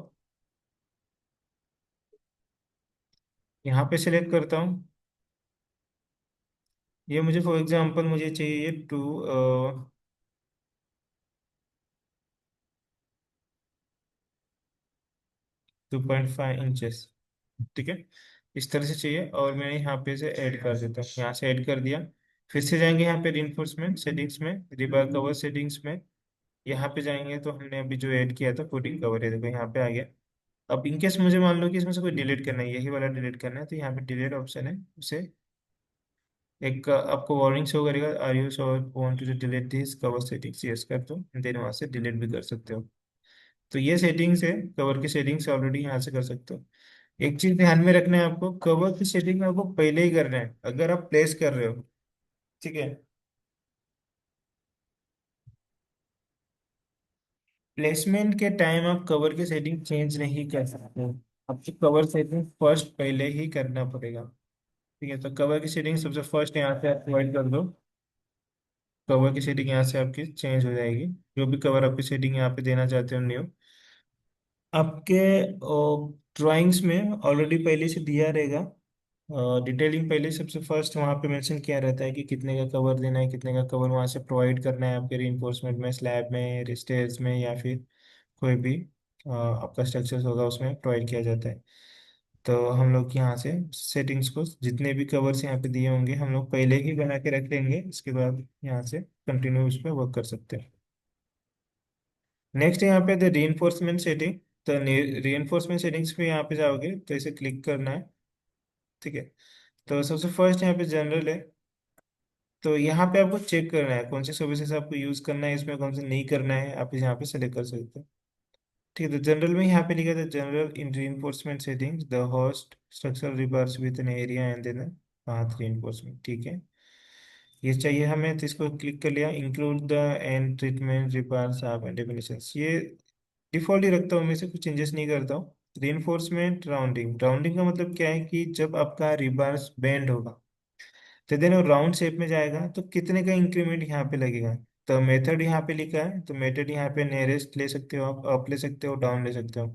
यहाँ पे सिलेक्ट करता हूँ। ये मुझे फॉर एग्जांपल मुझे चाहिए 2.5 इंचेस, ठीक है। इस तरह से चाहिए, और मैं यहाँ पे से ऐड कर देता हूँ। यहाँ से ऐड कर दिया। फिर से जाएंगे यहाँ पे रिइंफोर्समेंट सेटिंग्स में, रिपर कवर सेटिंग्स में। यहाँ पे जाएंगे तो हमने अभी जो ऐड किया था फुटिंग कवर, है देखो यहाँ पे आ गया। अब इनकेस मुझे मान लो कि इसमें से कोई डिलीट करना है, यही वाला डिलीट करना है, तो यहाँ पे डिलीट ऑप्शन है, उसे एक आपको वार्निंग शो करेगा, are you sure want to delete this cover settings, yes कर दो, देन वहां से डिलीट भी कर सकते हो। तो ये सेटिंग्स है, कवर की सेटिंग्स ऑलरेडी यहाँ से कर सकते हो। एक चीज ध्यान में रखना है आपको, कवर की सेटिंग आपको पहले ही करना है अगर आप प्लेस कर रहे हो, ठीक है। प्लेसमेंट के टाइम आप कवर की सेटिंग चेंज नहीं कर सकते, आपको कवर सेटिंग फर्स्ट पहले ही करना पड़ेगा। ठीक है, तो कवर की सेटिंग सबसे फर्स्ट यहाँ से आप प्रोवाइड कर दो। कवर की सेटिंग यहाँ से आपकी चेंज हो जाएगी, जो भी कवर आपकी सेटिंग यहाँ पे देना चाहते हो न्यू, आपके ड्राइंग्स में ऑलरेडी पहले से दिया रहेगा। डिटेलिंग पहले सबसे फर्स्ट वहाँ पे मेंशन किया रहता है कि कितने का कवर देना है, कितने का कवर वहाँ से प्रोवाइड करना है आपके रीइंफोर्समेंट में, स्लैब में, स्टेयर्स में, या फिर कोई भी आपका स्ट्रक्चर्स होगा उसमें प्रोवाइड किया जाता है। तो हम लोग यहाँ से सेटिंग्स को जितने भी कवर्स यहाँ पे दिए होंगे हम लोग पहले ही बना के रख लेंगे, इसके बाद यहाँ से कंटिन्यू उस पर वर्क कर सकते हैं। नेक्स्ट यहाँ पे द रीइंफोर्समेंट सेटिंग। तो रीइंफोर्समेंट सेटिंग्स पे यहाँ पे जाओगे तो इसे क्लिक करना है, ठीक है। तो सबसे फर्स्ट यहाँ पे जनरल है, तो यहाँ पे आपको चेक करना है कौन सी सर्विसेज आपको यूज करना है, इसमें कौन से नहीं करना है, आप यहाँ पे सेलेक्ट कर सकते हैं। ठीक है, तो जनरल में यहाँ पे लिखा था general in reinforcement settings the host structural rebars with an area and then path reinforcement, ठीक है। ये चाहिए हमें तो इसको क्लिक कर लिया, include the end treatment rebars आप एंड डेफिनेशंस, ये डिफॉल्ट ही रखता हूँ मैं, से कुछ चेंजेस नहीं करता हूँ। रीइंफोर्समेंट राउंडिंग, राउंडिंग का मतलब क्या है कि जब आपका रिबार्स बेंड होगा तो देन वो राउंड शेप में जाएगा, तो कितने का इंक्रीमेंट यहाँ पे लगेगा। तो मेथड यहाँ पे लिखा है, तो मेथड यहाँ पे नियरेस्ट ले सकते हो आप, अप ले सकते हो, डाउन ले सकते हो।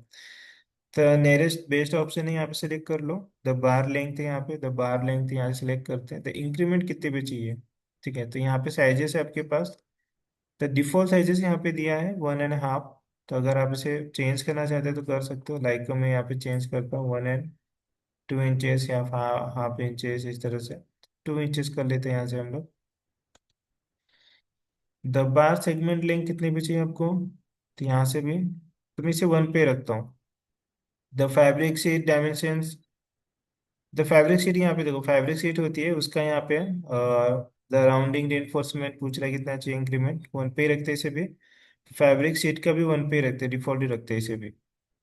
तो नियरेस्ट बेस्ट ऑप्शन है, यहाँ पे सिलेक्ट कर लो। द बार लेंथ है यहाँ पे, द बार लेंथ यहाँ सिलेक्ट करते हैं, तो इंक्रीमेंट कितने पे चाहिए। ठीक है, तो यहाँ पे साइजेस है आपके पास, तो डिफॉल्ट साइजेस यहाँ पे दिया है 1.5। तो अगर आप इसे चेंज करना चाहते हैं तो कर सकते हो, लाइक मैं यहाँ पे चेंज करता हूँ 1 and 2 इंचेस या हाफ इंचेस, इस तरह से 2 इंचेस कर लेते हैं यहाँ से हम लोग। द बार सेगमेंट लेंथ कितने भी चाहिए आपको, तो यहाँ से भी तो मैं इसे 1 पे रखता हूँ। The fabric sheet dimensions, the fabric sheet यहाँ पे देखो, फैब्रिक शीट होती है उसका यहाँ पे द राउंडिंग रेनफोर्समेंट पूछ रहा है कितना चाहिए, इंक्रीमेंट 1 पे ही रखते हैं इसे भी। फैब्रिक शीट का भी 1 पे ही रखते हैं, डिफॉल्ट ही रखते हैं इसे भी।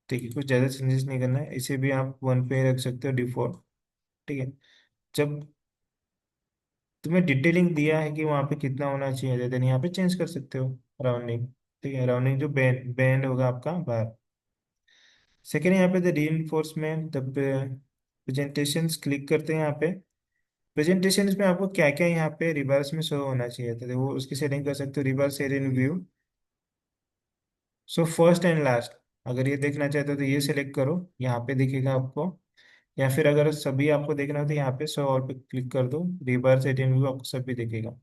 ठीक है, कुछ ज़्यादा चेंजेस नहीं करना है, इसे भी आप 1 पे ही रख सकते हो डिफॉल्ट। ठीक है, जब तुम्हें डिटेलिंग दिया है कि वहाँ पे कितना होना चाहिए, देन यहाँ पे चेंज कर सकते हो राउंडिंग। ठीक है, राउंडिंग जो बैंड बैंड होगा आपका बार। सेकेंड यहाँ पे the reinforcement the presentations, click करते हैं यहाँ पे। प्रेजेंटेशंस में आपको क्या क्या यहाँ पे रिवर्स में शो होना चाहिए था वो उसकी सेटिंग कर सकते हो, reverse aerial view, so first and last. अगर ये देखना चाहते हो तो ये सिलेक्ट करो, यहाँ पे दिखेगा आपको। या फिर अगर सभी आपको देखना हो तो यहाँ पे शो ऑल पे क्लिक कर दो, रिवर्स एरियल व्यू आपको सभी दिखेगा।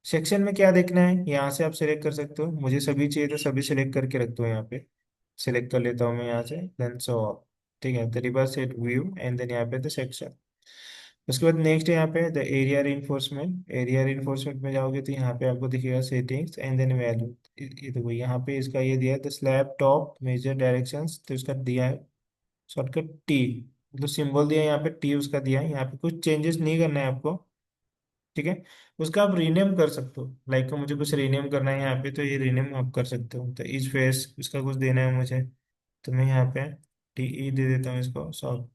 सेक्शन में क्या देखना है यहाँ से आप सिलेक्ट कर सकते हो, मुझे सभी चाहिए तो सभी सिलेक्ट करके रख दो यहाँ पे। सिलेक्ट कर लेता हूँ मैं यहाँ से, देन सो ऑल। ठीक है, तो reverse set view and then यहाँ पे द सेक्शन। उसके बाद नेक्स्ट है यहाँ पे the area reinforcement, area reinforcement में जाओगे तो यहाँ पे आपको दिखेगा सेटिंग्स एंड देन वैल्यू। ये देखो यहाँ पे इसका ये दिया है the slab top major directions, तो इसका दिया है शॉर्टकट टी, मतलब सिंबल दिया है यहाँ पे टी उसका दिया है, यहाँ पे कुछ चेंजेस नहीं करना है आपको। ठीक है, उसका आप रीनेम कर सकते हो, लाइक मुझे कुछ रीनेम करना है यहाँ पे तो ये रीनेम आप कर सकते हो, तो इस फेस इसका कुछ देना है मुझे, तो मैं यहाँ पे टी ई दे देता हूँ इसको सॉफ्ट।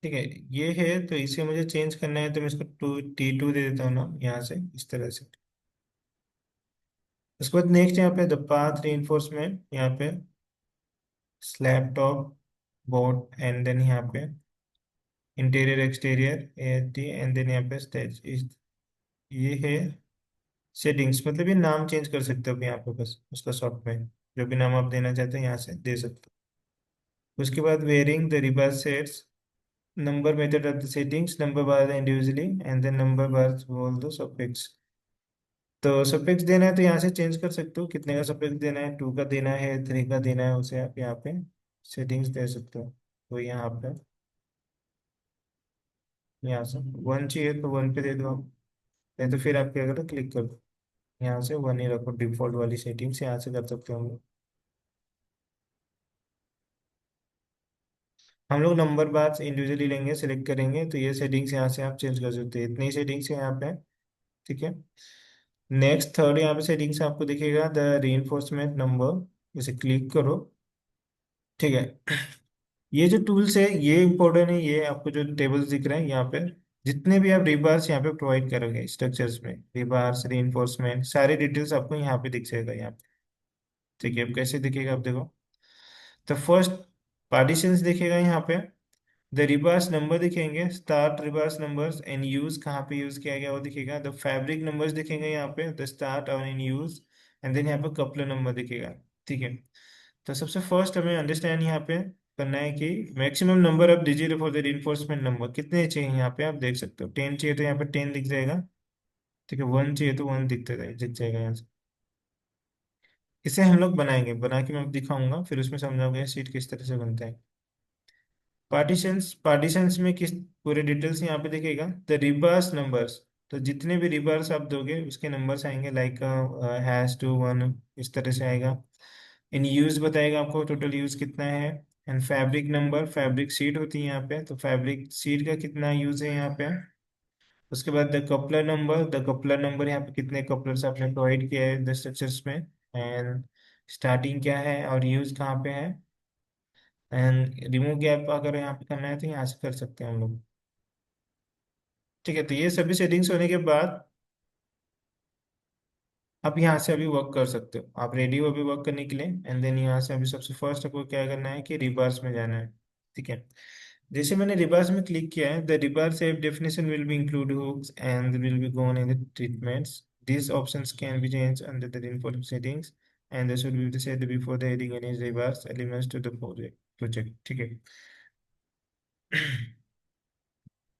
ठीक है, ये है तो इसे मुझे चेंज करना है, तो मैं इसको T2 दे देता हूँ ना यहाँ से, इस तरह से। उसके बाद नेक्स्ट यहाँ पे द पाथ रीइंफोर्समेंट, यहाँ पे slab top board and then यहाँ पे interior exterior ASD and then यहाँ पे स्टेज, ये है सेटिंग्स, मतलब ये नाम चेंज कर सकते हो अभी यहाँ पे बस उसका शॉर्ट में, जो भी नाम आप देना चाहते हैं यहाँ से दे सकते हो। उसके बाद wearing the ribbon sets, number method of the settings, number bar individually and then number bars all the suffix। तो सफिक्स देना है तो यहाँ से चेंज कर सकते हो, कितने का सफिक्स देना है, 2 का देना है, 3 का देना है, उसे आप यहाँ पे सेटिंग्स दे सकते हो। तो यहाँ पे यहाँ से 1 चाहिए तो 1 पे दे दो आप, नहीं तो फिर आप क्या करो क्लिक कर दो। यहाँ से वन ही रखो, डिफॉल्ट वाली सेटिंग्स यहाँ से कर सकते हो हम लोग नंबर बार इंडिविजुअली लेंगे, सिलेक्ट करेंगे, तो ये सेटिंग्स यहाँ से आप चेंज कर सकते हैं, इतनी ही सेटिंग्स है यहाँ पे। ठीक है। नेक्स्ट थर्ड यहाँ पे सेटिंग्स आपको दिखेगा द रीइंफोर्समेंट नंबर, इसे क्लिक करो। ठीक है। ये जो टूल्स है ये इंपॉर्टेंट है, ये आपको जो टेबल्स दिख रहे हैं यहाँ पे, जितने भी आप रिबार्स यहाँ पे प्रोवाइड करोगे स्ट्रक्चर्स में, रिबार्स रीइंफोर्समेंट सारी डिटेल्स आपको यहाँ पे दिख जाएगा यहाँ पे। ठीक है, अब कैसे दिखेगा आप देखो। तो फर्स्ट पार्टीशंस दिखेगा यहाँ पे, द रिवर्स नंबर दिखेंगे, start reverse numbers and use कहाँ पे यूज किया गया वो दिखेगा, द फैब्रिक नंबर्स दिखेंगे यहाँ पे, द स्टार्ट और इन यूज, एंड देन यहाँ पे कपलर नंबर दिखेगा। ठीक है। तो सबसे फर्स्ट हमें अंडरस्टैंड यहाँ पे करना है कि maximum number of digit for the reinforcement number कितने चाहिए, यहाँ पे आप देख सकते हो 10 चाहिए तो यहाँ पे 10 दिख जाएगा। ठीक है, 1 चाहिए तो 1 दिख जाएगा यहाँ से। इसे हम लोग बनाएंगे, बना के मैं दिखाऊंगा, फिर उसमें समझाऊंगा शीट किस तरह से बनता है। पार्टीशंस, पार्टीशंस में किस पूरे डिटेल्स यहाँ पे दिखेगा, द रिवर्स नंबर्स, तो जितने भी रिवर्स आप दोगे उसके नंबर्स आएंगे, लाइक हैश टू वन, इस तरह से आएगा। इन यूज बताएगा आपको टोटल यूज कितना है। And fabric number, fabric seat होती है यहाँ पे, तो फैब्रिक सीट का कितना यूज है यहाँ पे। उसके बाद the coupler number, the coupler number यहाँ पे कितने कपलर्स आपने प्रोवाइड किया है द स्ट्रक्चर्स में। एंड स्टार्टिंग क्या है और यूज कहाँ पे है। एंड रिमूव गैप अगर यहाँ पे करना है तो यहाँ से कर सकते हैं हम लोग। ठीक है, तो ये सभी सेटिंग्स होने के बाद आप यहाँ से अभी वर्क कर सकते हो, आप रेडी हो अभी वर्क करने के लिए। एंड देन यहाँ से अभी सबसे फर्स्ट आपको क्या करना है कि रिबार्स में जाना है। ठीक है। जैसे मैंने रिबार्स में क्लिक किया है, the rebar save definition will be include hooks and will be gone in the treatments, these options can be changed under the default settings and they should be set before the adding any rebars elements to the project। ठीक है।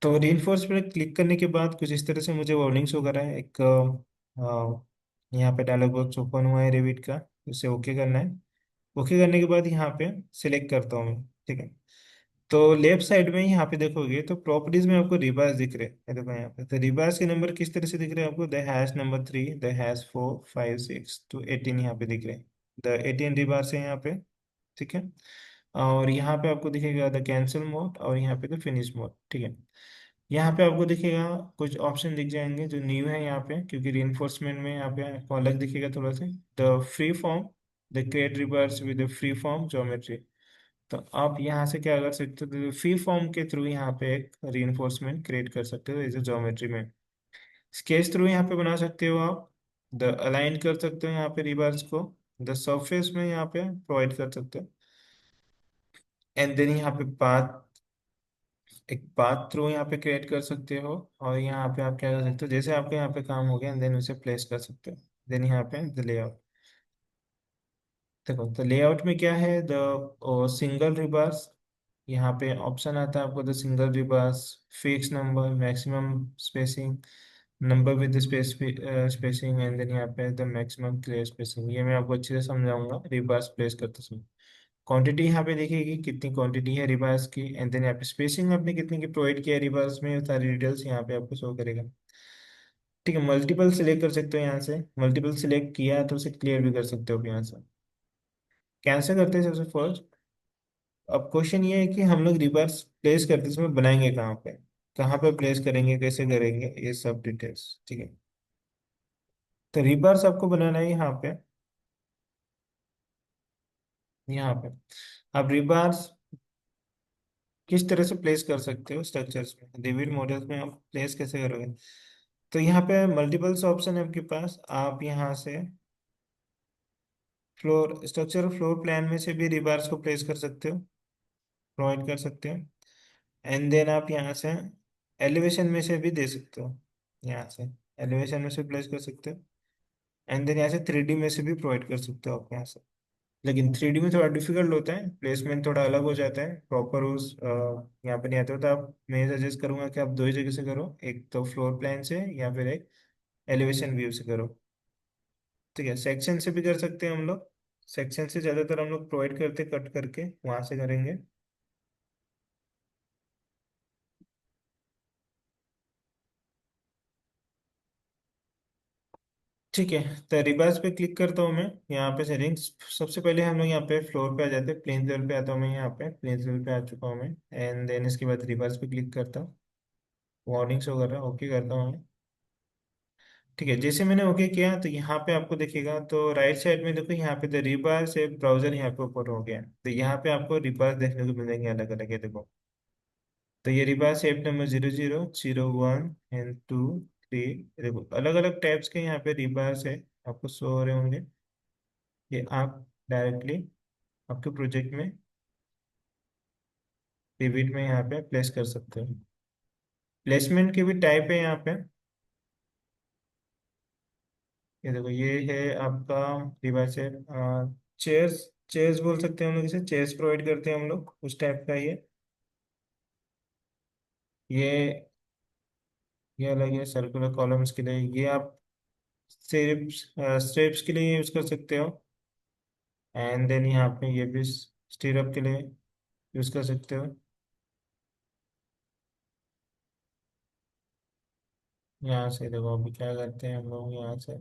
तो reinforce पे click करने के बाद कुछ इस तरह से मुझे वार्निंग शो कर रहा है, एक यहाँ पे डायलॉग बॉक्स ओपन हुआ है रेविट का, उसे ओके करना है। ओके करने के बाद यहाँ पे सिलेक्ट करता हूँ मैं। ठीक है। तो लेफ्ट साइड में यहाँ पे देखोगे तो प्रॉपर्टीज में आपको रिबार्स दिख रहे हैं, ये देखो यहाँ पे, तो रिबार्स के नंबर किस तरह से दिख रहे हैं आपको, the hash number 3, the hash 4, 5, 6 to 18 यहाँ पे दिख रहे हैं। द 18 रिबार्स है यहाँ पे। ठीक है। और यहाँ पे आपको दिखेगा द कैंसिल मोड और यहाँ पे द फिनिश मोड। ठीक है। यहाँ पे आपको दिखेगा कुछ ऑप्शन दिख जाएंगे जो न्यू है यहाँ पे, क्योंकि रीइंफोर्समेंट में यहाँ पे आपको अलग दिखेगा थोड़ा सा, the free form, the create reverse with free form geometry. तो आप यहाँ से क्या कर सकते हो, तो फ्री फॉर्म के थ्रू यहाँ पे एक रीइंफोर्समेंट क्रिएट कर सकते हो एज ज्योमेट्री में। स्केच थ्रू यहाँ पे बना सकते हो आप, द अलाइन कर सकते हो यहाँ पे रिवर्स को, द सरफेस में यहाँ पे प्रोवाइड कर सकते हो। एंड देन यहाँ पे पाथ, एक पाथ थ्रू यहाँ पे क्रिएट कर सकते हो। और यहाँ पे आप क्या कर सकते हो, जैसे आपके यहाँ पे काम हो गया देन उसे प्लेस कर सकते हो। देन यहाँ पे द लेआउट, देखो तो लेआउट में क्या है, द सिंगल रिबार्स, यहाँ पे ऑप्शन आता है आपको, the single rebars, fix number, maximum spacing, number with spacing, and then यहाँ पे द मैक्सिमम क्लियर स्पेसिंग। ये मैं आपको अच्छे से समझाऊंगा रिबार्स प्लेस करते समय। क्वांटिटी यहाँ पे देखिएगी कितनी क्वांटिटी है रिबार्स की, एंड देन यहाँ पे स्पेसिंग आपने कितनी की प्रोवाइड किया है रिबार्स में, सारी डिटेल्स यहाँ पे आपको शो करेगा। ठीक है, मल्टीपल सिलेक्ट कर सकते हो यहाँ से, मल्टीपल सिलेक्ट किया है तो उसे क्लियर भी कर सकते हो यहाँ से। कैंसिल करते हैं सबसे फर्स्ट। अब क्वेश्चन ये है कि हम लोग रिवर्स प्लेस करते समय बनाएंगे कहाँ पे, कहाँ पे प्लेस करेंगे, कैसे करेंगे, ये सब डिटेल्स। ठीक है। तो रिवर्स आपको बनाना है यहाँ पे, यहाँ पे आप रिवर्स किस तरह से प्लेस कर सकते हो स्ट्रक्चर्स में, डेविड मॉडल्स में आप प्लेस कैसे करोगे। तो यहाँ पे मल्टीपल्स ऑप्शन है आपके पास, आप यहाँ से फ्लोर स्ट्रक्चर फ्लोर प्लान में से भी रिवर्स को प्लेस कर सकते हो, प्रोवाइड कर सकते हो। एंड देन आप यहाँ से एलिवेशन में से भी दे सकते हो, यहाँ से एलिवेशन में से प्लेस कर सकते हो। एंड देन यहाँ से 3D में से भी प्रोवाइड कर सकते हो आप यहाँ से। लेकिन 3D में थोड़ा डिफिकल्ट होता है, प्लेसमेंट थोड़ा अलग हो जाता है, प्रॉपर उस यहाँ पे नहीं आते हो, तो आप मैं सजेस्ट करूंगा कि आप दो ही जगह से करो, एक तो फ्लोर प्लान से या फिर एक एलिवेशन व्यू से करो। ठीक है, सेक्शन से भी कर सकते हैं हम लोग, सेक्शन से ज़्यादातर हम लोग प्रोवाइड करते कट करके वहाँ से करेंगे। ठीक है, तो रिवर्स पे क्लिक करता हूँ मैं। यहाँ पे सेटिंग्स, सबसे पहले हम लोग यहाँ पे फ्लोर पे आ जाते हैं, प्लेन लेवल पे आता हूँ मैं, यहाँ पे प्लेन लेवल पे आ चुका हूँ मैं। एंड देन इसके बाद रिवर्स पे क्लिक करता हूँ, वार्निंग्स वगैरह ओके करता हूँ मैं। ठीक है, जैसे मैंने ओके किया तो यहाँ पे आपको दिखेगा, तो राइट साइड में देखो, यहाँ पे द रिबार से ब्राउजर यहाँ पे ऊपर हो गया, तो यहाँ पे आपको रिबार देखने को मिलेंगे अलग अलग है, देखो। तो ये रिबार शेप नंबर 00, 01 एंड 2, 3, देखो अलग अलग टाइप्स के यहाँ पे रिबार है, आपको शो हो रहे होंगे। ये आप डायरेक्टली आपके प्रोजेक्ट में, पिविट में यहाँ पे प्लेस कर सकते हो। प्लेसमेंट के भी टाइप है यहाँ पे। ये देखो, ये है आपका डिवाइस है, चेयर्स, चेयर्स बोल सकते हैं हम लोग इसे, चेयर्स प्रोवाइड करते हैं हम लोग, उस टाइप का ये ये अलग है सर्कुलर कॉलम्स के लिए, ये आप स्ट्रिप्स, स्ट्रिप्स के लिए यूज कर सकते हो। एंड देन यहाँ पे ये भी स्टीरअप के लिए यूज कर सकते हो। यहाँ से देखो अभी क्या करते हैं हम लोग, यहाँ से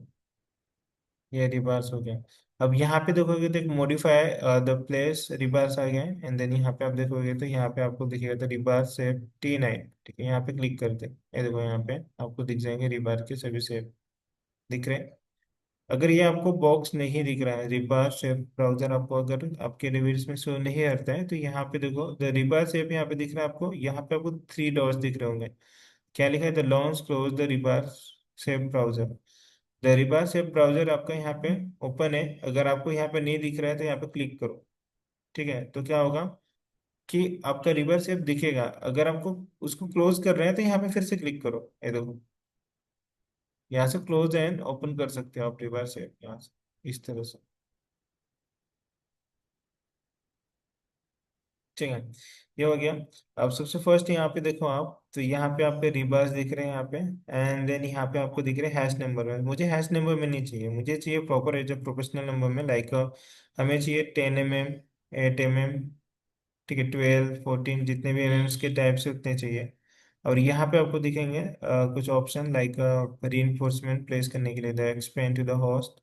ये रिबार्स हो गया। अब यहाँ पे देखोगे तो एक मॉडिफाई द प्लेस रिबार्स आ गए, एंड देन यहाँ पे आप देखोगे तो यहाँ पे आपको दिखेगा तो रिबार्स शेप T9। ठीक है, यहाँ पे क्लिक करते हैं, ये देखो यहाँ पे आपको दिख जाएंगे रिबार के सभी शेप दिख रहे हैं। अगर ये आपको बॉक्स नहीं दिख रहा है, रिबार शेप ब्राउजर आपको अगर आपके रिव्यूज में शो नहीं करता है, तो यहाँ पे देखो द रिबार शेप यहाँ पे दिख रहा है आपको, यहाँ पे आपको 3 डॉट्स दिख रहे होंगे। क्या लिखा है, the launch close the रिबार shape browser. The रिबार shape browser आपका यहाँ पे ओपन है, अगर आपको यहाँ पे नहीं दिख रहा है तो यहाँ पे क्लिक करो। ठीक है, तो क्या होगा कि आपका रिबार शेप दिखेगा, अगर आपको उसको क्लोज कर रहे हैं तो यहाँ पे फिर से क्लिक करो, ये देखो यहाँ से क्लोज एंड ओपन कर सकते हो आप रिबार शेप यहाँ से, इस तरह से। ठीक है, ये हो गया। अब सबसे फर्स्ट यहाँ पे देखो आप, तो यहाँ पे आपके रिबार्स दिख रहे हैं यहाँ पे, एंड देन यहाँ पे आपको दिख रहे हैं हैश नंबर में। मुझे हैश नंबर में नहीं चाहिए, मुझे चाहिए proper as a professional number में, लाइक हमें चाहिए 10 mm, 8 mm, ठीक है, 12, 14, जितने भी एमएम्स के टाइप से उतने चाहिए। और यहाँ पे आपको दिखेंगे कुछ ऑप्शन, लाइक री प्लेस करने के लिए, the expand to the host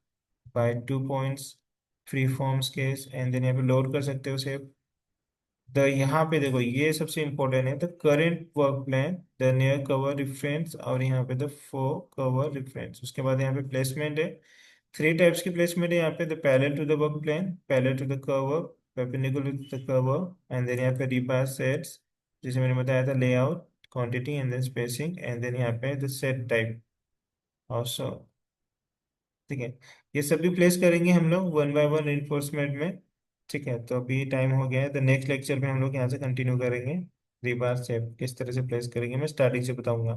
by 2 points, free forms case, and then यहाँ पे लोड कर सकते हो उसे। द यहाँ पे देखो ये सबसे इंपॉर्टेंट है, the current work plan, the near cover reference, और यहाँ पे द फोर कवर रेफरेंस। उसके बाद यहाँ पे प्लेसमेंट है, 3 टाइप्स की प्लेसमेंट है यहाँ पे, the parallel to the work plan, parallel to the cover, perpendicular to the cover, and then यहाँ पे रिबार सेट्स, जैसे मैंने बताया था, layout, quantity and then spacing, and then यहाँ पे द सेट टाइप ऑल्सो। ठीक है, ये सभी प्लेस करेंगे हम लोग वन बाय वन इन्फोर्समेंट में। ठीक है, तो अभी टाइम हो गया है, तो नेक्स्ट लेक्चर में हम लोग यहाँ से कंटिन्यू करेंगे, रिबार शेप किस तरह से प्लेस करेंगे मैं स्टार्टिंग से बताऊंगा।